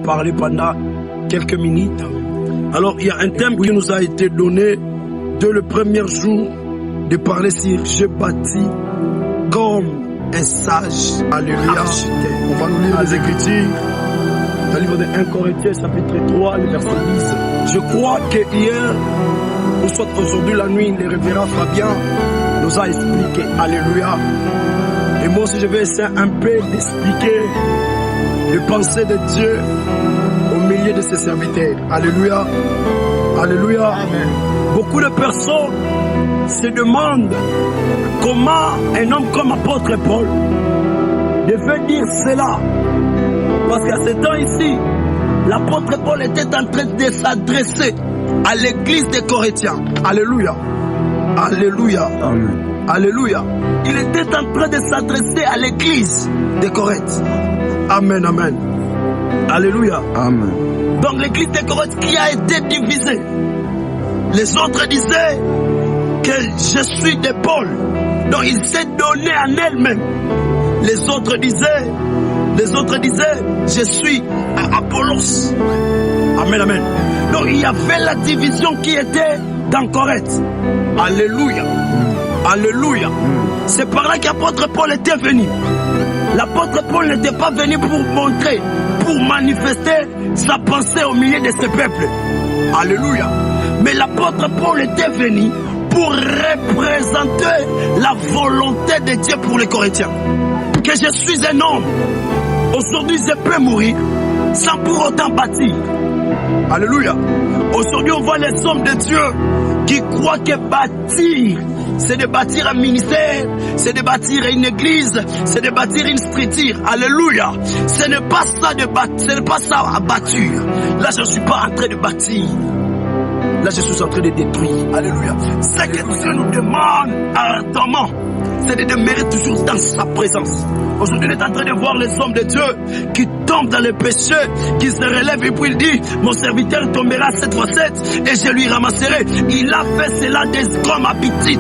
Parler pendant quelques minutes. Alors il y a un thème qui nous a été donné dès le premier jour de parler sur je bâtis comme un sage. Alléluia. On va nous lire les Écritures dans le livre de 1 Corinthiens chapitre 3 le verset 10. Je crois que hier ou soit aujourd'hui la nuit le révérend Fabien nous a expliqué. Alléluia. Et moi aussi je vais essayer un peu d'expliquer les pensées de Dieu au milieu de ses serviteurs. Alléluia. Alléluia. Amen. Beaucoup de personnes se demandent comment un homme comme apôtre Paul devait dire cela. Parce qu'à ce temps ici, l'apôtre Paul était en train de s'adresser à l'église des Corinthiens. Alléluia. Alléluia. Amen. Alléluia. Il était en train de s'adresser à l'église des Corinthiens. Amen, amen. Alléluia. Amen. Donc l'église de Corinthe qui a été divisée. Les autres disaient que je suis de Paul. Donc il s'est donné en elle-même. Les autres disaient, je suis à Apollos. Amen, amen. Donc il y avait la division qui était dans Corinthe. Alléluia. Alléluia. C'est par là qu'apôtre Paul était venu. L'apôtre Paul n'était pas venu pour montrer, pour manifester sa pensée au milieu de ce peuple. Alléluia. Mais l'apôtre Paul était venu pour représenter la volonté de Dieu pour les Corinthiens. Que je suis un homme. Aujourd'hui, je peux mourir sans pour autant bâtir. Alléluia. Aujourd'hui, on voit les hommes de Dieu qui croient que bâtir, c'est de bâtir un ministère, c'est de bâtir une église, c'est de bâtir une structure. Alléluia. Ce n'est pas ça de bâtir, ce n'est pas ça à bâtir. Là, je ne suis pas en train de bâtir. Là, je suis en train de détruire. Alléluia. Ce que Dieu nous demande ardemment, c'est de demeurer toujours dans sa présence. Aujourd'hui, on est en train de voir les hommes de Dieu qui tombent dans les péchés, qui se relèvent et puis il dit, mon serviteur tombera 7 fois 7 et je lui ramasserai. Il a fait cela des comme habitude.